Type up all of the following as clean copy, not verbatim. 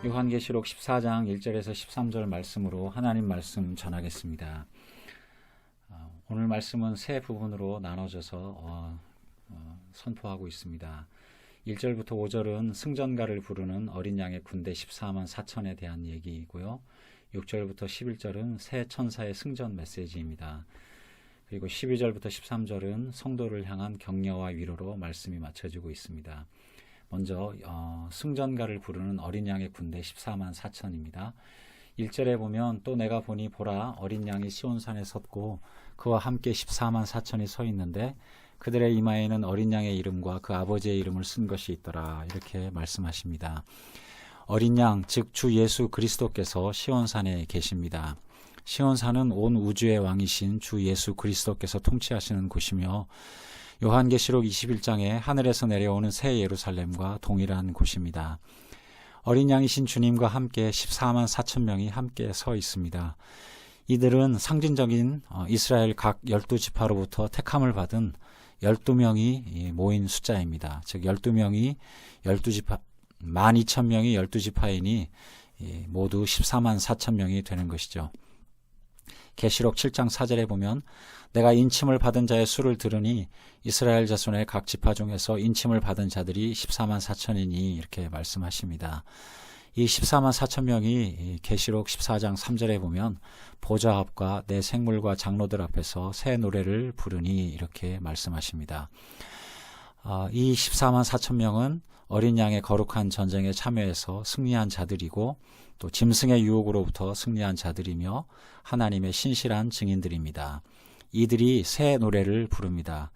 요한계시록 14장 1절에서 13절 말씀으로 하나님 말씀 전하겠습니다. 오늘 말씀은 세 부분으로 나눠져서 선포하고 있습니다. 1절부터 5절은 승전가를 부르는 어린 양의 군대 14만 4천에 대한 얘기이고요. 6절부터 11절은 새 천사의 승전 메시지입니다. 그리고 12절부터 13절은 성도를 향한 격려와 위로로 말씀이 맞춰지고 있습니다. 먼저 승전가를 부르는 어린 양의 군대 14만 4천입니다. 1절에 보면 또 내가 보니 보라 어린 양이 시온산에 섰고 그와 함께 14만 4천이 서 있는데 그들의 이마에는 어린 양의 이름과 그 아버지의 이름을 쓴 것이 있더라. 이렇게 말씀하십니다. 어린 양, 즉 주 예수 그리스도께서 시온산에 계십니다. 시온산은 온 우주의 왕이신 주 예수 그리스도께서 통치하시는 곳이며 요한계시록 21장에 하늘에서 내려오는 새 예루살렘과 동일한 곳입니다. 어린 양이신 주님과 함께 14만 4천 명이 함께 서 있습니다. 이들은 상징적인 이스라엘 각 12지파로부터 택함을 받은 12명이 모인 숫자입니다. 즉 12명이 12지파 12,000명이 12지파이니 모두 14만 4천 명이 되는 것이죠. 계시록 7장 4절에 보면 내가 인침을 받은 자의 수를 들으니 이스라엘 자손의 각 지파 중에서 인침을 받은 자들이 14만 4천이니 이렇게 말씀하십니다. 이 14만 4천 명이 계시록 14장 3절에 보면 보좌 앞과 내 생물과 장로들 앞에서 새 노래를 부르니 이렇게 말씀하십니다. 이 14만 4천 명은 어린 양의 거룩한 전쟁에 참여해서 승리한 자들이고 또 짐승의 유혹으로부터 승리한 자들이며 하나님의 신실한 증인들입니다. 이들이 새 노래를 부릅니다.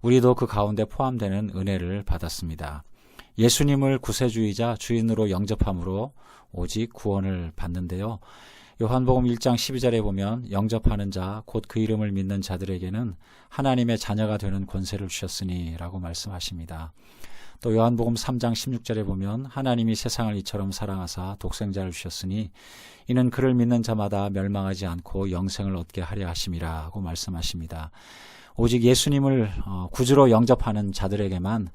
우리도 그 가운데 포함되는 은혜를 받았습니다. 예수님을 구세주이자 주인으로 영접함으로 오직 구원을 받는데요. 요한복음 1장 12절에 보면 영접하는 자 곧 그 이름을 믿는 자들에게는 하나님의 자녀가 되는 권세를 주셨으니 라고 말씀하십니다. 또 요한복음 3장 16절에 보면 하나님이 세상을 이처럼 사랑하사 독생자를 주셨으니 이는 그를 믿는 자마다 멸망하지 않고 영생을 얻게 하려 하심이라 고 말씀하십니다. 오직 예수님을 구주로 영접하는 자들에게만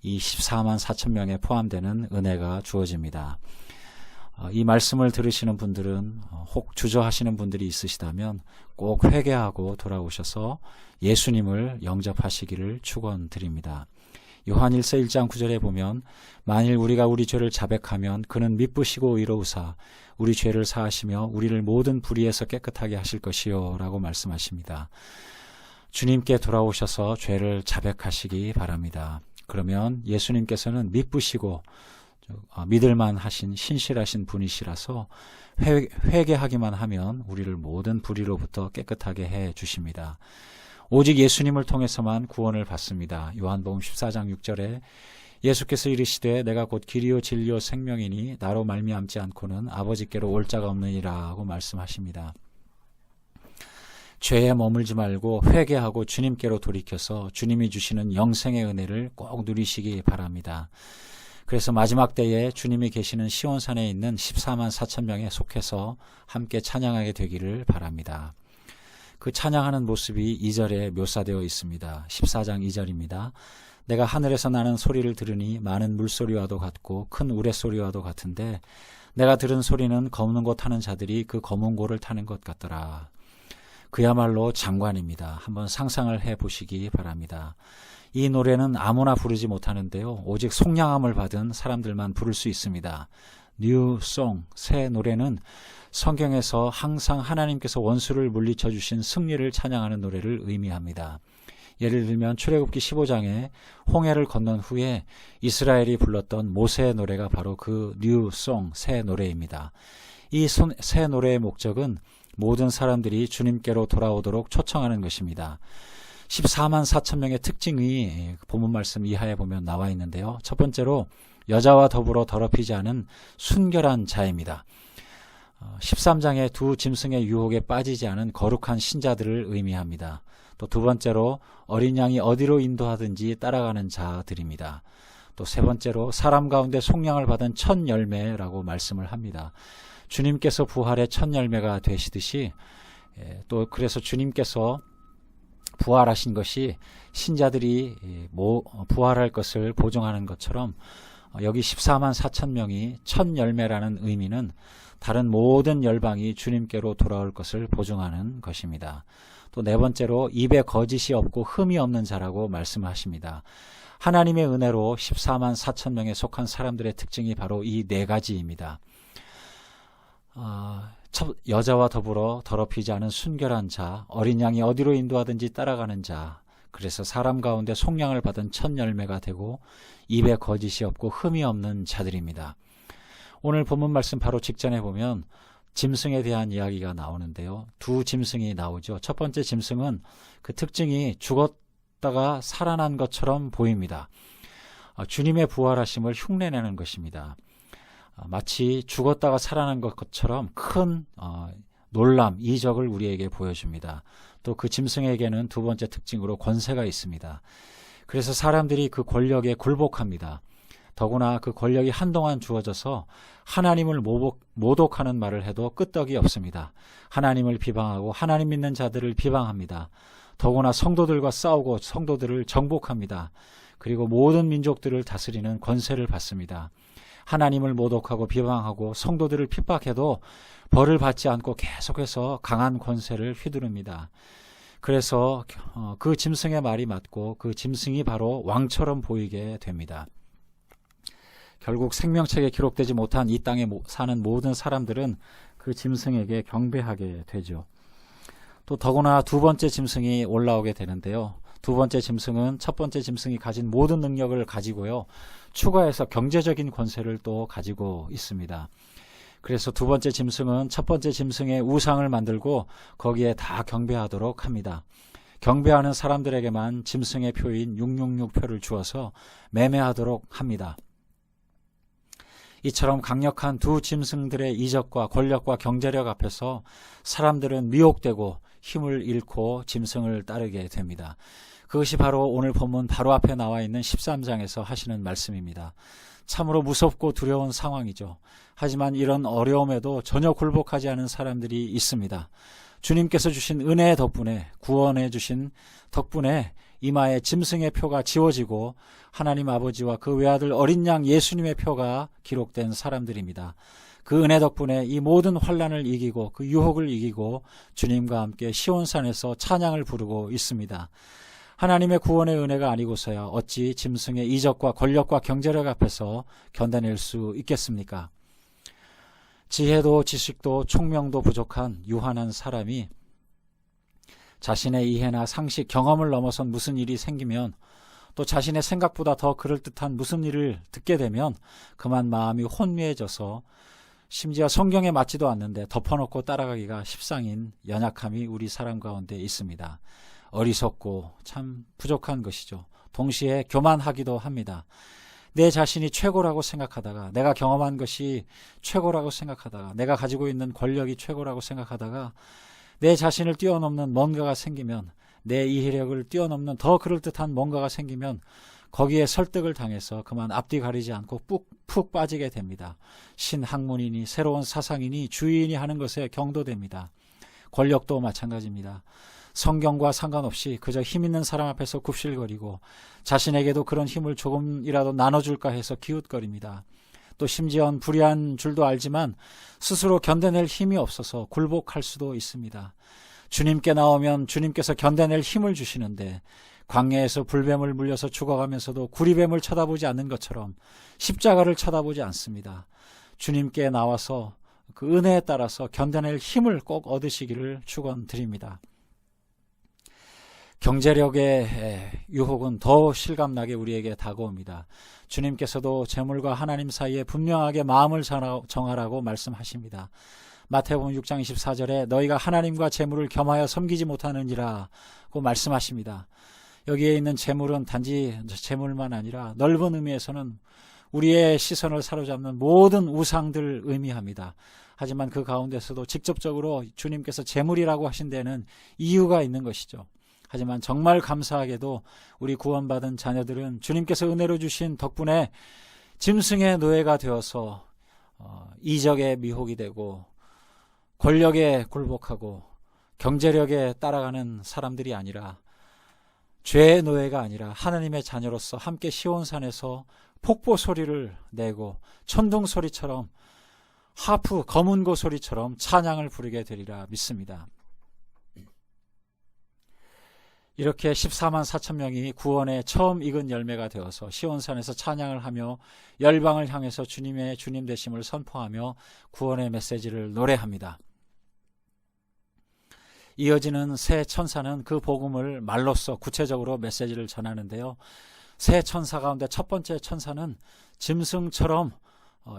이 14만 4천 명에 포함되는 은혜가 주어집니다. 이 말씀을 들으시는 분들은 혹 주저하시는 분들이 있으시다면 꼭 회개하고 돌아오셔서 예수님을 영접하시기를 축원드립니다. 요한일서 1장 9절에 보면 만일 우리가 우리 죄를 자백하면 그는 미쁘시고 의로우사 우리 죄를 사하시며 우리를 모든 불의에서 깨끗하게 하실 것이요 라고 말씀하십니다. 주님께 돌아오셔서 죄를 자백하시기 바랍니다. 그러면 예수님께서는 미쁘시고 믿을만 하신 신실하신 분이시라서 회개하기만 하면 우리를 모든 불의로부터 깨끗하게 해 주십니다. 오직 예수님을 통해서만 구원을 받습니다. 요한복음 14장 6절에 예수께서 이르시되 내가 곧 길이요 진리요 생명이니 나로 말미암지 않고는 아버지께로 올 자가 없느니라 하고 말씀하십니다. 죄에 머물지 말고 회개하고 주님께로 돌이켜서 주님이 주시는 영생의 은혜를 꼭 누리시기 바랍니다. 그래서 마지막 때에 주님이 계시는 시온산에 있는 14만 4천 명에 속해서 함께 찬양하게 되기를 바랍니다. 그 찬양하는 모습이 2절에 묘사되어 있습니다. 14장 2절입니다. 내가 하늘에서 나는 소리를 들으니 많은 물소리와도 같고 큰 우레소리와도 같은데 내가 들은 소리는 검은 고 타는 자들이 그 검은 고를 타는 것 같더라. 그야말로 장관입니다. 한번 상상을 해보시기 바랍니다. 이 노래는 아무나 부르지 못하는데요. 오직 속량함을 받은 사람들만 부를 수 있습니다. New Song, 새 노래는 성경에서 항상 하나님께서 원수를 물리쳐 주신 승리를 찬양하는 노래를 의미합니다. 예를 들면 출애굽기 15장에 홍해를 건넌 후에 이스라엘이 불렀던 모세의 노래가 바로 그 New Song, 새 노래입니다. 이 새 노래의 목적은 모든 사람들이 주님께로 돌아오도록 초청하는 것입니다. 14만 4천 명의 특징이 본문 말씀 이하에 보면 나와 있는데요. 첫 번째로 여자와 더불어 더럽히지 않은 순결한 자입니다. 13장의 두 짐승의 유혹에 빠지지 않은 거룩한 신자들을 의미합니다. 또 두 번째로 어린 양이 어디로 인도하든지 따라가는 자들입니다. 또 세 번째로 사람 가운데 속량을 받은 첫 열매라고 말씀을 합니다. 주님께서 부활의 첫 열매가 되시듯이 또 그래서 주님께서 부활하신 것이 신자들이 부활할 것을 보증하는 것처럼 여기 14만 4천 명이 첫 열매라는 의미는 다른 모든 열방이 주님께로 돌아올 것을 보증하는 것입니다. 또 네 번째로 입에 거짓이 없고 흠이 없는 자라고 말씀하십니다. 하나님의 은혜로 14만 4천 명에 속한 사람들의 특징이 바로 이 네 가지입니다. 여자와 더불어 더럽히지 않은 순결한 자, 어린 양이 어디로 인도하든지 따라가는 자, 그래서 사람 가운데 속량을 받은 첫 열매가 되고 입에 거짓이 없고 흠이 없는 자들입니다. 오늘 본문 말씀 바로 직전에 보면 짐승에 대한 이야기가 나오는데요. 두 짐승이 나오죠. 첫 번째 짐승은 그 특징이 죽었다가 살아난 것처럼 보입니다. 주님의 부활하심을 흉내내는 것입니다. 마치 죽었다가 살아난 것처럼 큰 놀람, 이적을 우리에게 보여줍니다. 또 그 짐승에게는 두 번째 특징으로 권세가 있습니다. 그래서 사람들이 그 권력에 굴복합니다. 더구나 그 권력이 한동안 주어져서 하나님을 모독하는 말을 해도 끄떡이 없습니다. 하나님을 비방하고 하나님 믿는 자들을 비방합니다. 더구나 성도들과 싸우고 성도들을 정복합니다. 그리고 모든 민족들을 다스리는 권세를 받습니다. 하나님을 모독하고 비방하고 성도들을 핍박해도 벌을 받지 않고 계속해서 강한 권세를 휘두릅니다. 그래서 그 짐승의 말이 맞고 그 짐승이 바로 왕처럼 보이게 됩니다. 결국 생명책에 기록되지 못한 이 땅에 사는 모든 사람들은 그 짐승에게 경배하게 되죠. 또 더구나 두 번째 짐승이 올라오게 되는데요. 두 번째 짐승은 첫 번째 짐승이 가진 모든 능력을 가지고요. 추가해서 경제적인 권세를 또 가지고 있습니다. 그래서 두 번째 짐승은 첫 번째 짐승의 우상을 만들고 거기에 다 경배하도록 합니다. 경배하는 사람들에게만 짐승의 표인 666표를 주어서 매매하도록 합니다. 이처럼 강력한 두 짐승들의 이적과 권력과 경제력 앞에서 사람들은 미혹되고 힘을 잃고 짐승을 따르게 됩니다. 그것이 바로 오늘 본문 바로 앞에 나와 있는 13장에서 하시는 말씀입니다. 참으로 무섭고 두려운 상황이죠. 하지만 이런 어려움에도 전혀 굴복하지 않은 사람들이 있습니다. 주님께서 주신 은혜 덕분에, 구원해 주신 덕분에 이마에 짐승의 표가 지워지고 하나님 아버지와 그 외아들 어린 양 예수님의 표가 기록된 사람들입니다. 그 은혜 덕분에 이 모든 환난을 이기고 그 유혹을 이기고 주님과 함께 시온산에서 찬양을 부르고 있습니다. 하나님의 구원의 은혜가 아니고서야 어찌 짐승의 이적과 권력과 경제력 앞에서 견뎌낼 수 있겠습니까? 지혜도 지식도 총명도 부족한 유한한 사람이 자신의 이해나 상식, 경험을 넘어선 무슨 일이 생기면 또 자신의 생각보다 더 그럴듯한 무슨 일을 듣게 되면 그만 마음이 혼미해져서 심지어 성경에 맞지도 않는데 덮어놓고 따라가기가 십상인 연약함이 우리 사람 가운데 있습니다. 어리석고 참 부족한 것이죠. 동시에 교만하기도 합니다. 내 자신이 최고라고 생각하다가, 내가 경험한 것이 최고라고 생각하다가, 내가 가지고 있는 권력이 최고라고 생각하다가 내 자신을 뛰어넘는 뭔가가 생기면, 내 이해력을 뛰어넘는 더 그럴듯한 뭔가가 생기면 거기에 설득을 당해서 그만 앞뒤 가리지 않고 푹 빠지게 됩니다. 신학문이니 새로운 사상이니 주의인이 하는 것에 경도됩니다. 권력도 마찬가지입니다. 성경과 상관없이 그저 힘 있는 사람 앞에서 굽실거리고 자신에게도 그런 힘을 조금이라도 나눠줄까 해서 기웃거립니다. 또 심지어는 불의한 줄도 알지만 스스로 견뎌낼 힘이 없어서 굴복할 수도 있습니다. 주님께 나오면 주님께서 견뎌낼 힘을 주시는데 광야에서 불뱀을 물려서 죽어가면서도 구리뱀을 쳐다보지 않는 것처럼 십자가를 쳐다보지 않습니다. 주님께 나와서 그 은혜에 따라서 견뎌낼 힘을 꼭 얻으시기를 축원드립니다. 경제력의 유혹은 더 실감나게 우리에게 다가옵니다. 주님께서도 재물과 하나님 사이에 분명하게 마음을 정하라고 말씀하십니다. 마태복음 6장 24절에 너희가 하나님과 재물을 겸하여 섬기지 못하느니라고 말씀하십니다. 여기에 있는 재물은 단지 재물만 아니라 넓은 의미에서는 우리의 시선을 사로잡는 모든 우상들을 의미합니다. 하지만 그 가운데서도 직접적으로 주님께서 재물이라고 하신 데는 이유가 있는 것이죠. 하지만 정말 감사하게도 우리 구원받은 자녀들은 주님께서 은혜로 주신 덕분에 짐승의 노예가 되어서 이적의 미혹이 되고 권력에 굴복하고 경제력에 따라가는 사람들이 아니라 죄의 노예가 아니라 하나님의 자녀로서 함께 시온산에서 폭포 소리를 내고 천둥 소리처럼 하프 검은고 소리처럼 찬양을 부르게 되리라 믿습니다. 이렇게 14만 4천 명이 구원의 처음 익은 열매가 되어서 시온산에서 찬양을 하며 열방을 향해서 주님의 주님 되심을 선포하며 구원의 메시지를 노래합니다. 이어지는 새 천사는 그 복음을 말로써 구체적으로 메시지를 전하는데요. 새 천사 가운데 첫 번째 천사는 짐승처럼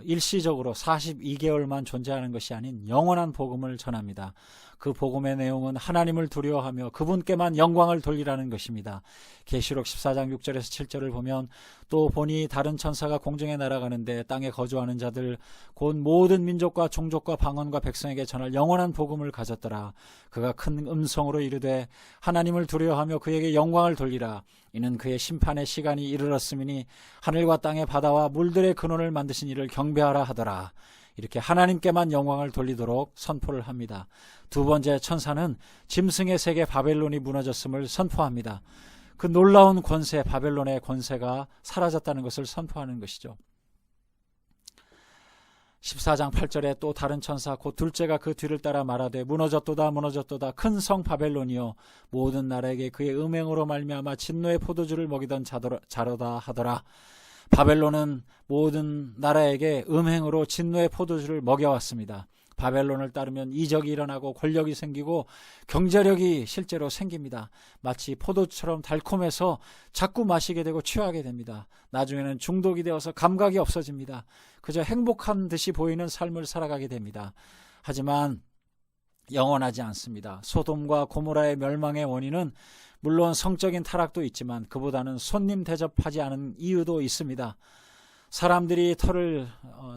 일시적으로 42개월만 존재하는 것이 아닌 영원한 복음을 전합니다. 그 복음의 내용은 하나님을 두려워하며 그분께만 영광을 돌리라는 것입니다. 계시록 14장 6절에서 7절을 보면 또 보니 다른 천사가 공중에 날아가는데 땅에 거주하는 자들 곧 모든 민족과 종족과 방언과 백성에게 전할 영원한 복음을 가졌더라. 그가 큰 음성으로 이르되 하나님을 두려워하며 그에게 영광을 돌리라. 이는 그의 심판의 시간이 이르렀음이니 하늘과 땅의 바다와 물들의 근원을 만드신 이를 경배하라 하더라. 이렇게 하나님께만 영광을 돌리도록 선포를 합니다. 두 번째 천사는 짐승의 세계 바벨론이 무너졌음을 선포합니다. 그 놀라운 권세, 바벨론의 권세가 사라졌다는 것을 선포하는 것이죠. 14장 8절에 또 다른 천사 곧 둘째가 그 뒤를 따라 말하되 무너졌도다 무너졌도다 큰 성 바벨론이요 모든 나라에게 그의 음행으로 말미암아 진노의 포도주를 먹이던 자로다 하더라. 바벨론은 모든 나라에게 음행으로 진노의 포도주를 먹여왔습니다. 바벨론을 따르면 이적이 일어나고 권력이 생기고 경제력이 실제로 생깁니다. 마치 포도주처럼 달콤해서 자꾸 마시게 되고 취하게 됩니다. 나중에는 중독이 되어서 감각이 없어집니다. 그저 행복한 듯이 보이는 삶을 살아가게 됩니다. 하지만 영원하지 않습니다. 소돔과 고모라의 멸망의 원인은 물론 성적인 타락도 있지만 그보다는 손님 대접하지 않은 이유도 있습니다. 사람들이 털을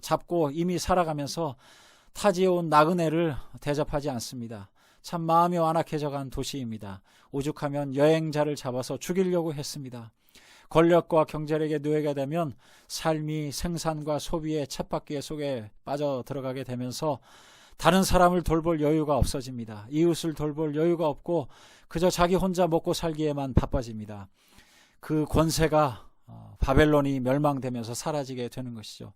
잡고 이미 살아가면서 타지에 온 나그네를 대접하지 않습니다. 참 마음이 완악해져간 도시입니다. 오죽하면 여행자를 잡아서 죽이려고 했습니다. 권력과 경제력의 노예가 되면 삶이 생산과 소비의 쳇바퀴 속에 빠져 들어가게 되면서 다른 사람을 돌볼 여유가 없어집니다. 이웃을 돌볼 여유가 없고 그저 자기 혼자 먹고 살기에만 바빠집니다. 그 권세가 바벨론이 멸망되면서 사라지게 되는 것이죠.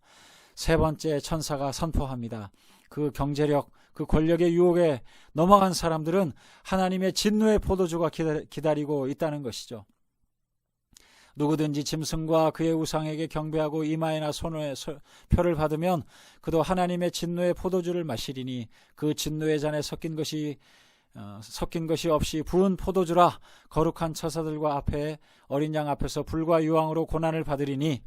세 번째 천사가 선포합니다. 그 경제력, 그 권력의 유혹에 넘어간 사람들은 하나님의 진노의 포도주가 기다리고 있다는 것이죠. 누구든지 짐승과 그의 우상에게 경배하고 이마에나 손에 표를 받으면 그도 하나님의 진노의 포도주를 마시리니 그 진노의 잔에 섞인 것이 없이 부은 포도주라. 거룩한 처사들과 앞에 어린 양 앞에서 불과 유황으로 고난을 받으리니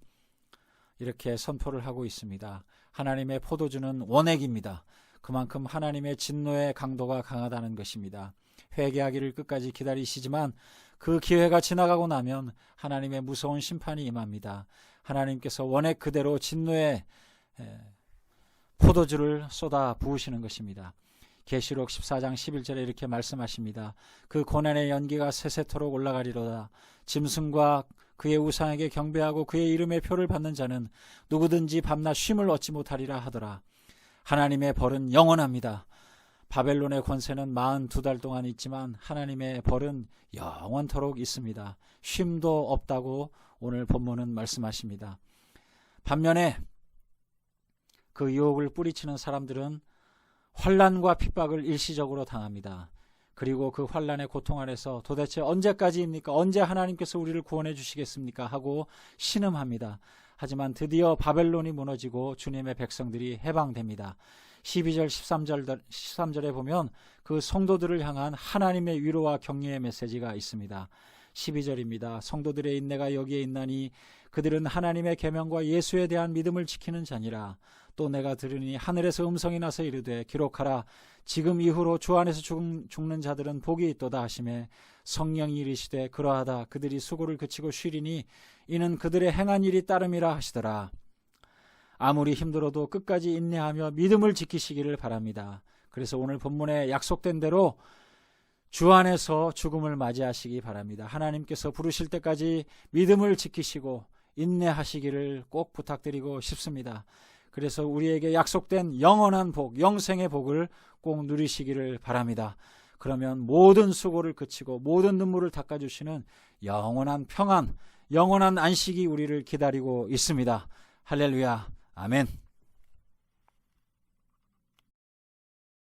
이렇게 선포를 하고 있습니다. 하나님의 포도주는 원액입니다. 그만큼 하나님의 진노의 강도가 강하다는 것입니다. 회개하기를 끝까지 기다리시지만 그 기회가 지나가고 나면 하나님의 무서운 심판이 임합니다. 하나님께서 원액 그대로 진노의 포도주를 쏟아 부으시는 것입니다. 계시록 14장 11절에 이렇게 말씀하십니다. 그 고난의 연기가 세세토록 올라가리로다. 짐승과 그의 우상에게 경배하고 그의 이름의 표를 받는 자는 누구든지 밤낮 쉼을 얻지 못하리라 하더라. 하나님의 벌은 영원합니다. 바벨론의 권세는 42달 동안 있지만 하나님의 벌은 영원토록 있습니다. 쉼도 없다고 오늘 본문은 말씀하십니다. 반면에 그 유혹을 뿌리치는 사람들은 환난과 핍박을 일시적으로 당합니다. 그리고 그 환난의 고통 안에서 도대체 언제까지입니까? 언제 하나님께서 우리를 구원해 주시겠습니까? 하고 신음합니다. 하지만 드디어 바벨론이 무너지고 주님의 백성들이 해방됩니다. 12절 13절에 보면 그 성도들을 향한 하나님의 위로와 격려의 메시지가 있습니다. 12절입니다. 성도들의 인내가 여기에 있나니 그들은 하나님의 계명과 예수에 대한 믿음을 지키는 자니라. 또 내가 들으니 하늘에서 음성이 나서 이르되 기록하라. 지금 이후로 주 안에서 죽는 자들은 복이 있도다 하시매 성령이 이르시되 그러하다. 그들이 수고를 그치고 쉬리니 이는 그들의 행한 일이 따름이라 하시더라. 아무리 힘들어도 끝까지 인내하며 믿음을 지키시기를 바랍니다. 그래서 오늘 본문에 약속된 대로 주 안에서 죽음을 맞이하시기 바랍니다. 하나님께서 부르실 때까지 믿음을 지키시고 인내하시기를 꼭 부탁드리고 싶습니다. 그래서 우리에게 약속된 영원한 복, 영생의 복을 꼭 누리시기를 바랍니다. 그러면 모든 수고를 그치고 모든 눈물을 닦아주시는 영원한 평안, 영원한 안식이 우리를 기다리고 있습니다. 할렐루야. 아멘.